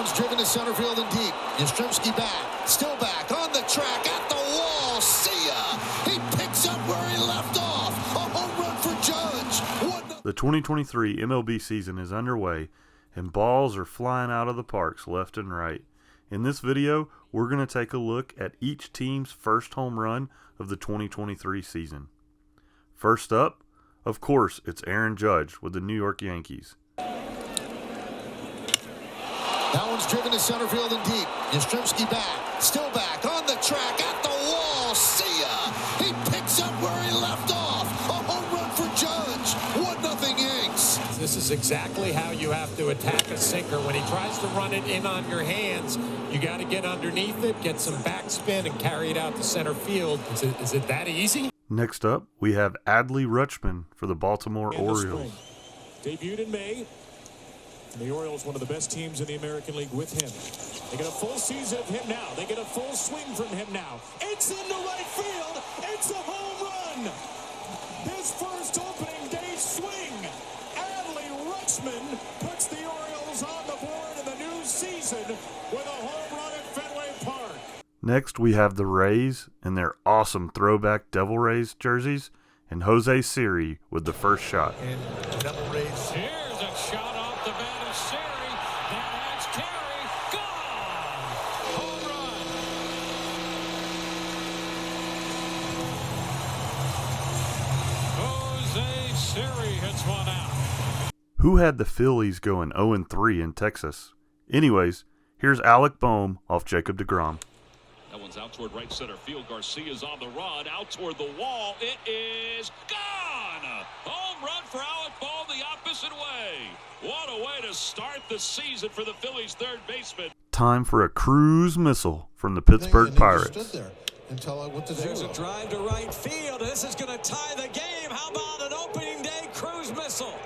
one's driven to center field and deep. Yastrzemski back, still back, on the track, at the wall. See ya! He picks up where he left off. A home run for Judge. The 2023 MLB season is underway, and balls are flying out of the parks left and right. In this video, we're going to take a look at each team's first home run of the 2023 season. First up, of course, it's Aaron Judge with the New York Yankees. That one's driven to center field and deep. Yastrzemski back, still back, on the track, at the wall. See ya! He picks up where he left off. A home run for Judge. 1-0 Yanks. This is exactly how you have to attack a sinker. When he tries to run it in on your hands, you got to get underneath it, get some backspin, and carry it out to center field. Is it that easy? Next up, we have Adley Rutschman for the Baltimore Orioles. Debuted in May. And the Orioles, one of the best teams in the American League with him. They get a full season of him now. They get a full swing from him now. It's into right field. It's a home run. His first opening day swing. Adley Rutschman puts the Orioles on the board in the new season with a home run at Fenway Park. Next, we have the Rays in their awesome throwback Devil Rays jerseys, and Jose Siri with the first shot. And Devil Rays. Here's a shot off the bat of Siri. That has carry. Gone. Home run. Jose Siri hits one out. Who had the Phillies going 0-3 in Texas? Anyways, here's Alec Boehm off Jacob deGrom. That one's out toward right center field. Garcia's on the run. Out toward the wall. It is gone. Home run for Alec Boehm the opposite way. What a way to start the season for the Phillies' third baseman. Time for a cruise missile from the Pittsburgh Pirates. Stood there until I went to There's zero. a drive to right field. This is going to tie the game. How about an opening day cruise missile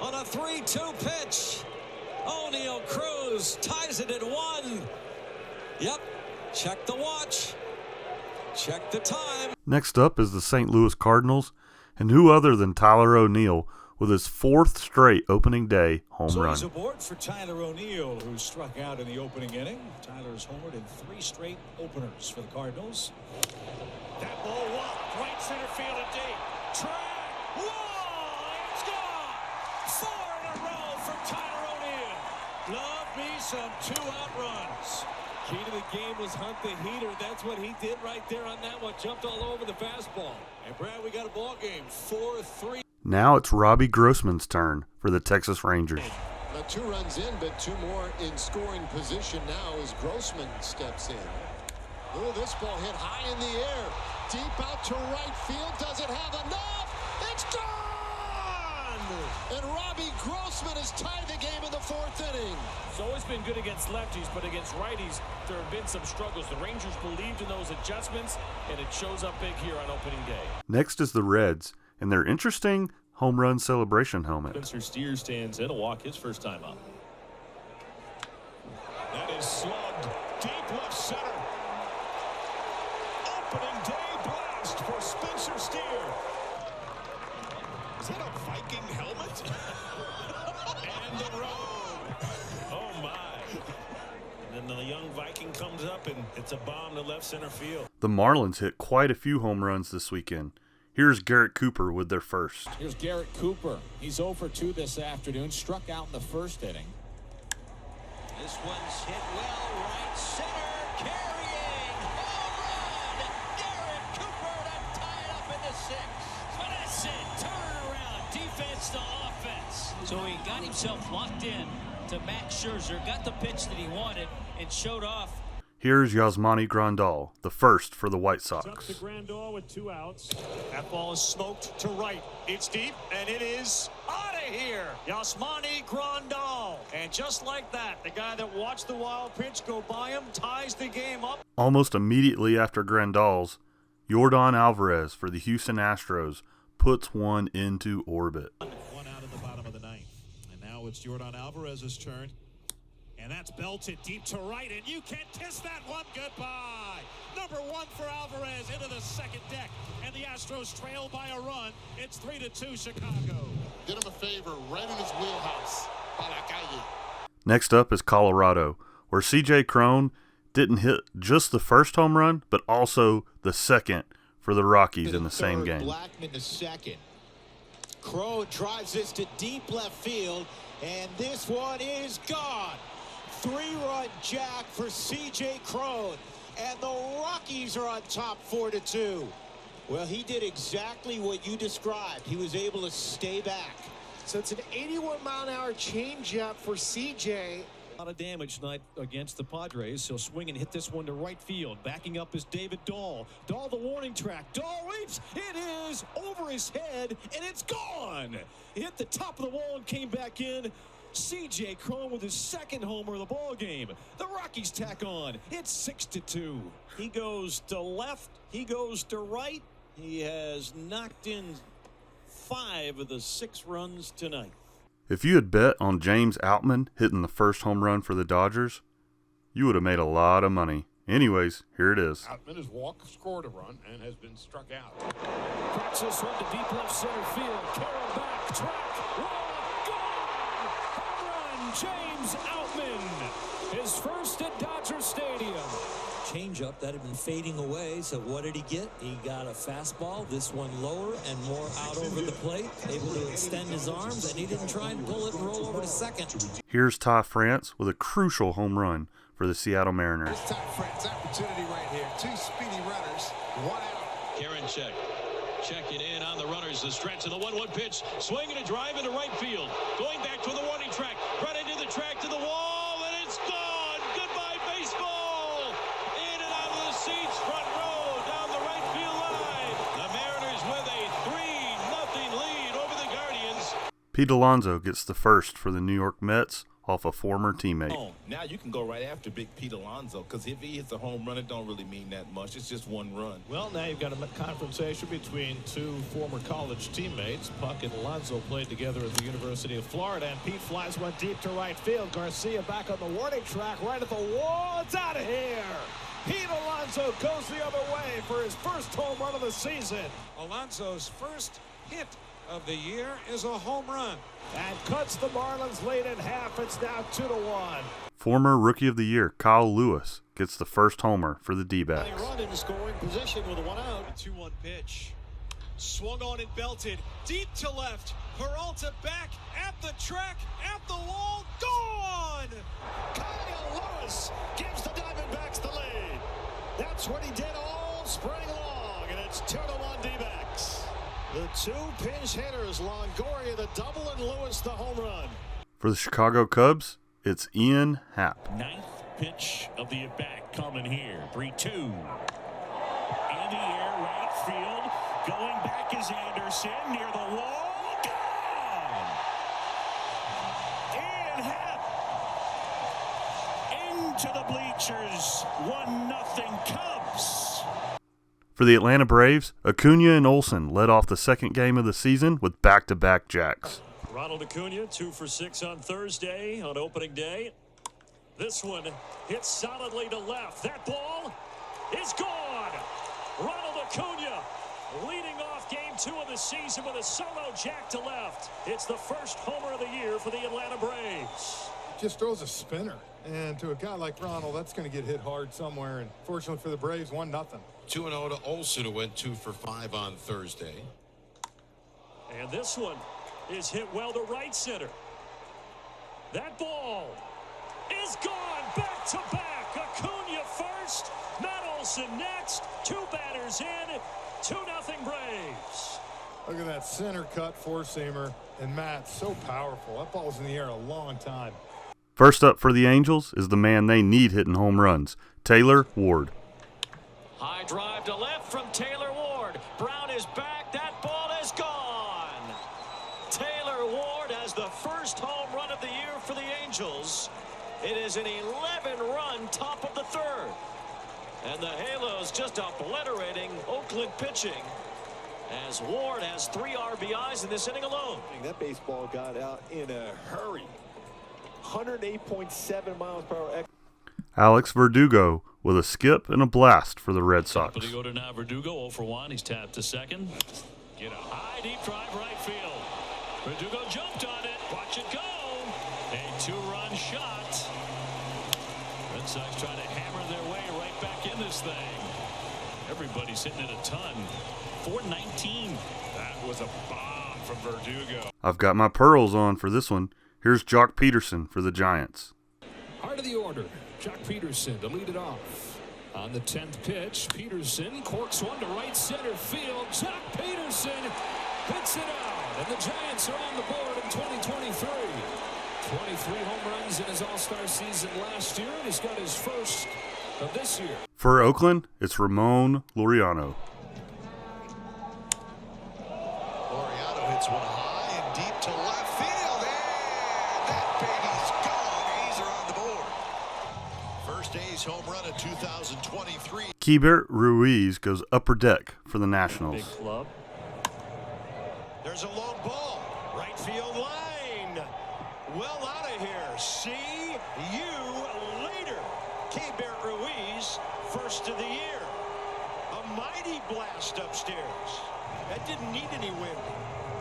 on a 3-2 pitch? O'Neal Cruz ties it at 1. Yep. Check the watch. Check the time. Next up is the St. Louis Cardinals, and who other than Tyler O'Neill with his 4th straight opening day home run. He's aboard for Tyler O'Neill, who struck out in the opening inning. Tyler's homered in 3 straight openers for the Cardinals. That ball walked right center field and deep. Track. Whoa! It's gone. 4 in a row for Tyler O'Neill. Love me some 2-out runs. Key to the game was hunt the heater. That's what he did right there on that one. Jumped all over the fastball. And Brad, we got a ball game. 4-3. Now it's Robbie Grossman's turn for the Texas Rangers. Now 2 runs in, but 2 more in scoring position now as Grossman steps in. Oh, this ball hit high in the air. Deep out to right field. Does it have enough? It's gone! And Robbie Grossman has tied the game in the 4th inning. It's always been good against lefties, but against righties, there have been some struggles. The Rangers believed in those adjustments, and it shows up big here on opening day. Next is the Reds and their interesting home run celebration helmet. Spencer Steer stands in to walk his first time up. That is slugged deep left center. Opening day blast for Spencer Steer. Is that a Viking helmet? And the road. Oh, my. And then the young Viking comes up, and it's a bomb to left center field. The Marlins hit quite a few home runs this weekend. Here's Garrett Cooper with their first. Here's Garrett Cooper. He's 0 for 2 this afternoon. Struck out in the 1st inning. This one's hit well, right center, carrying, home run, Garrett Cooper to tie it up in the 6th. But that's it, turn around, defense to offense. So he got himself locked in to Max Scherzer, got the pitch that he wanted, and showed off. Here's Yasmani Grandal, the first for the White Sox. Up to Grandal with 2 outs. That ball is smoked to right. It's deep, and it is out of here. Yasmani Grandal. And just like that, the guy that watched the wild pitch go by him ties the game up. Almost immediately after Grandal's, Yordan Alvarez for the Houston Astros puts one into orbit. 1 out in the bottom of the 9th. And now it's Yordan Alvarez's turn. And that's belted deep to right, and you can't kiss that one goodbye. Number 1 for Alvarez into the 2nd deck, and the Astros trail by a run. It's 3-2 Chicago. Did him a favor right in his wheelhouse. Next up is Colorado where C.J. Cron didn't hit just the first home run, but also the second for the Rockies in the same game. Blackman the second. Cron drives this to deep left field, and this one is gone. 3-run jack for C.J. Cron, and the Rockies are on top 4-2. Well, he did exactly what you described. He was able to stay back. So it's an 81-mile-an-hour changeup for C.J. A lot of damage tonight against the Padres. He'll swing and hit this one to right field. Backing up is David Dahl. Dahl the warning track. Dahl leaps. It is over his head, and it's gone. He hit the top of the wall and came back in. C.J. Cron with his second homer of the ball game. The Rockies tack on. It's 6-2. He goes to left. He goes to right. He has knocked in 5 of the 6 runs tonight. If you had bet on James Outman hitting the first home run for the Dodgers, you would have made a lot of money. Anyways, here it is. Outman has scored a run and has been struck out. Cracks this one to deep left center field. Carroll back, track, wall, gone! Home run, James Outman. His first at Dodger Stadium. Changeup that had been fading away. So what did he get? He got a fastball, this one lower and more out over the plate, able to extend his arms, and he didn't try and pull it and roll over to second. Here's Ty France with a crucial home run for the Seattle Mariners. Here's Ty France, opportunity right here. 2 speedy runners, 1 out. Karen checking in on the runners, the stretch of the 1-1 pitch, swinging a drive into right field, going back to the warning track, right into the track to the wall, and it's gone. Goodbye baseball. Seats front row down the right field line. The Mariners with a 3-0 lead over the Guardians. Pete Alonso gets the first for the New York Mets off a former teammate. Oh, now you can go right after Big Pete Alonso, because if he hits a home run, it don't really mean that much. It's just 1 run. Well, now you've got a confrontation between 2 former college teammates. Puck and Alonso played together at the University of Florida, and Pete flies one deep to right field. Garcia back on the warning track, right at the wall. It's out of here. Pete Alonso goes the other way for his first home run of the season. Alonso's first hit of the year is a home run. And cuts the Marlins late in half. It's now 2-1. Former Rookie of the Year Kyle Lewis gets the first homer for the D-backs. Run in scoring position with a 1 out. 2-1 pitch. Swung on and belted. Deep to left. Peralta back at the track, at the wall. Gone! Kyle Lewis gives the Diamondbacks the lead. That's what he did all spring long, and it's 2-1 D-backs. The 2 pinch hitters, Longoria the double and Lewis the home run. For the Chicago Cubs, it's Ian Happ. 9th pitch of the at-bat coming here. 3-2. In the air, right field. Going back is Anderson near the wall. Gone! Ian Happ into the bleachers. 1-0 Cubs. For the Atlanta Braves, Acuna and Olson led off the second game of the season with back-to-back jacks. Ronald Acuna, 2 for 6 on Thursday on opening day. This one hits solidly to left. That ball is gone. Ronald Acuna leading off game 2 of the season with a solo jack to left. It's the first homer of the year for the Atlanta Braves. Just throws a spinner, and to a guy like Ronald, that's going to get hit hard somewhere. And fortunately for the Braves, 1-0. 2-0 to Olson, who went 2 for 5 on Thursday. And this one is hit well to right center. That ball is gone. Back to back. Acuna first, Matt Olson next. 2 batters in. 2-0 Braves. Look at that center cut 4-seamer, and Matt, so powerful. That ball's in the air a long time. First up for the Angels is the man they need hitting home runs, Taylor Ward. High drive to left from Taylor Ward. Brown is back. That ball is gone. Taylor Ward has the first home run of the year for the Angels. It is an 11-run top of the 3rd. And the Halos just obliterating Oakland pitching as Ward has 3 RBIs in this inning alone. That baseball got out in a hurry. 108.7 miles per hour. Alex Verdugo with a skip and a blast for the Red Sox. Go to now Verdugo 0 for 1. He's tapped to second. Get a high deep drive right field. Verdugo jumped on it. Watch it go. A 2-run shot. Red Sox trying to hammer their way right back in this thing. Everybody's hitting it a ton. 419. That was a bomb from Verdugo. I've got my pearls on for this one. Here's Jock Peterson for the Giants. Heart of the order, Jock Peterson to lead it off. On the 10th pitch, Peterson corks one to right center field. Jock Peterson hits it out, and the Giants are on the board in 2023. 23 home runs in his All-Star season last year, and he's got his first of this year. For Oakland, it's Ramon Laureano. Laureano hits one high and deep to left field, and that baby's gone. A's are on the board. First A's home run of 2023. Keibert Ruiz goes upper deck for the Nationals. Big club. There's a long ball. Right field line. Well out of here. See you later. Keibert Ruiz, first of the year. A mighty blast upstairs. That didn't need any wind.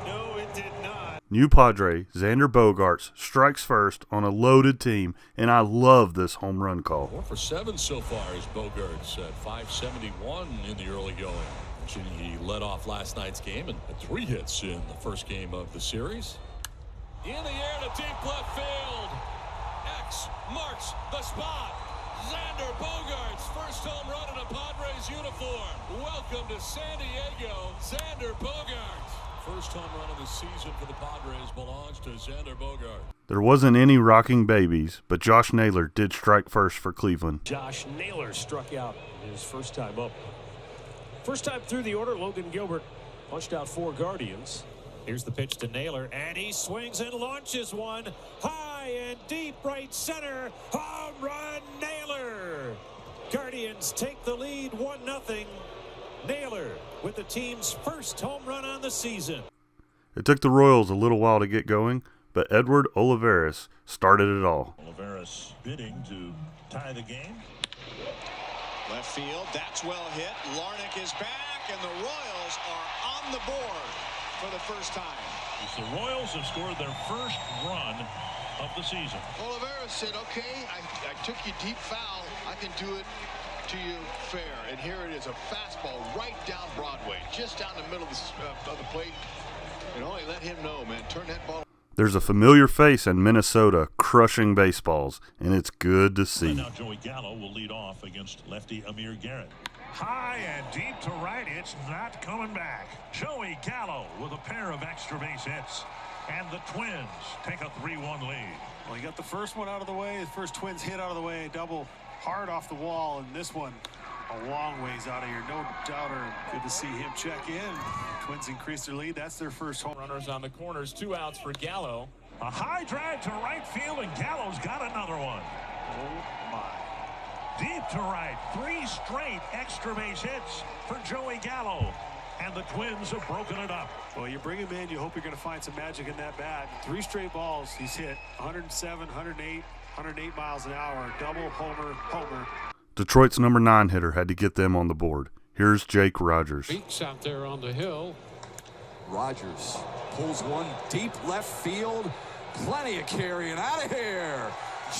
No, it did not. New Padre, Xander Bogaerts, strikes first on a loaded team, and I love this home run call. 4 for 7 so far is Bogaerts at 571 in the early going. He led off last night's game and had 3 hits in the first game of the series. In the air to deep left field. X marks the spot. Xander Bogaerts, first home run in a Padres uniform. Welcome to San Diego, Xander Bogaerts. First home run of the season for the Padres belongs to Xander Bogaerts. There wasn't any rocking babies, but Josh Naylor did strike first for Cleveland. Josh Naylor struck out his first time up. First time through the order, Logan Gilbert punched out 4 Guardians. Here's the pitch to Naylor, and he swings and launches one high and deep right center. Home run, Naylor. Guardians take the lead 1-0. Naylor with the team's first home run on the season. It took the Royals a little while to get going, but Edward Oliveras started it all. Oliveras bidding to tie the game. Left field, that's well hit. Larnach is back, and the Royals are on the board for the first time. The Royals have scored their first run of the season. Oliveras said, okay, I took you deep foul. I can do it to you fair. And here it is, a fastball right down Broadway, just down the middle of the plate. And only let him know, man, turn that ball. There's a familiar face in Minnesota crushing baseballs, and it's good to see. Now Joey Gallo will lead off against lefty Amir Garrett. High and deep to right, it's not coming back. Joey Gallo with a pair of extra base hits. And the Twins take a 3-1 lead. Well, he got the first one out of the way. The first Twins hit out of the way. Double hard off the wall. And this one a long ways out of here. No doubter. Good to see him check in. Twins increase their lead. That's their first home. Runners on the corners. 2 outs for Gallo. A high drive to right field, and Gallo's got another one. Oh, my. Deep to right. 3 straight extra base hits for Joey Gallo. And the Twins have broken it up. Well, you bring him in, you hope you're going to find some magic in that bat. 3 straight balls he's hit. 107, 108 miles an hour. Double, homer. Detroit's number 9 hitter had to get them on the board. Here's Jake Rodgers. Beats out there on the hill. Rodgers pulls one deep left field. Plenty of carrying out of here.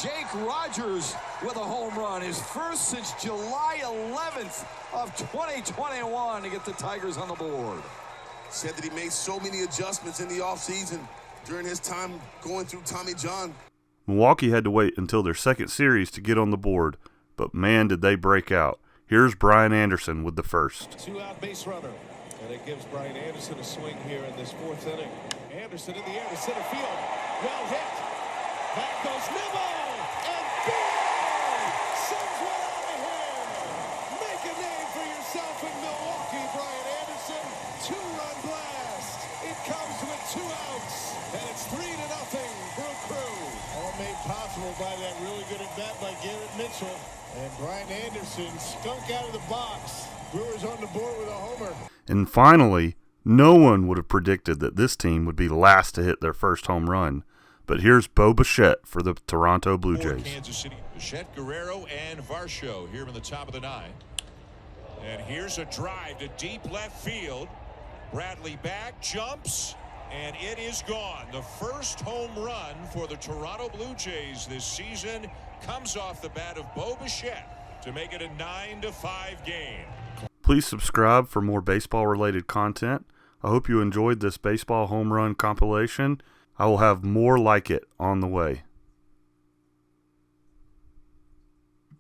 Jake Rodgers with a home run, his first since July 11th of 2021 to get the Tigers on the board. Said that he made so many adjustments in the offseason during his time going through Tommy John. Milwaukee had to wait until their second series to get on the board, but man, did they break out. Here's Brian Anderson with the first. 2-out base runner, and it gives Brian Anderson a swing here in this 4th inning. Anderson in the air to center field. Well hit. Back goes Nimmo, and boom! Sends one out of here. Make a name for yourself in Milwaukee, Brian Anderson. 2-run blast. It comes with 2 outs, and it's 3-0. Brew Crew. All made possible by that really good at bat by Garrett Mitchell. And Brian Anderson skunk out of the box. Brewers on the board with a homer. And finally, no one would have predicted that this team would be last to hit their first home run. But here's Bo Bichette for the Toronto Blue Jays. Kansas City, Bichette, Guerrero, and Varsho here in the top of the 9. And here's a drive to deep left field. Bradley back, jumps, And it is gone. The first home run for the Toronto Blue Jays this season comes off the bat of Bo Bichette to make it a 9-5 game. Please subscribe for more baseball-related content. I hope you enjoyed this baseball home run compilation. I will have more like it on the way.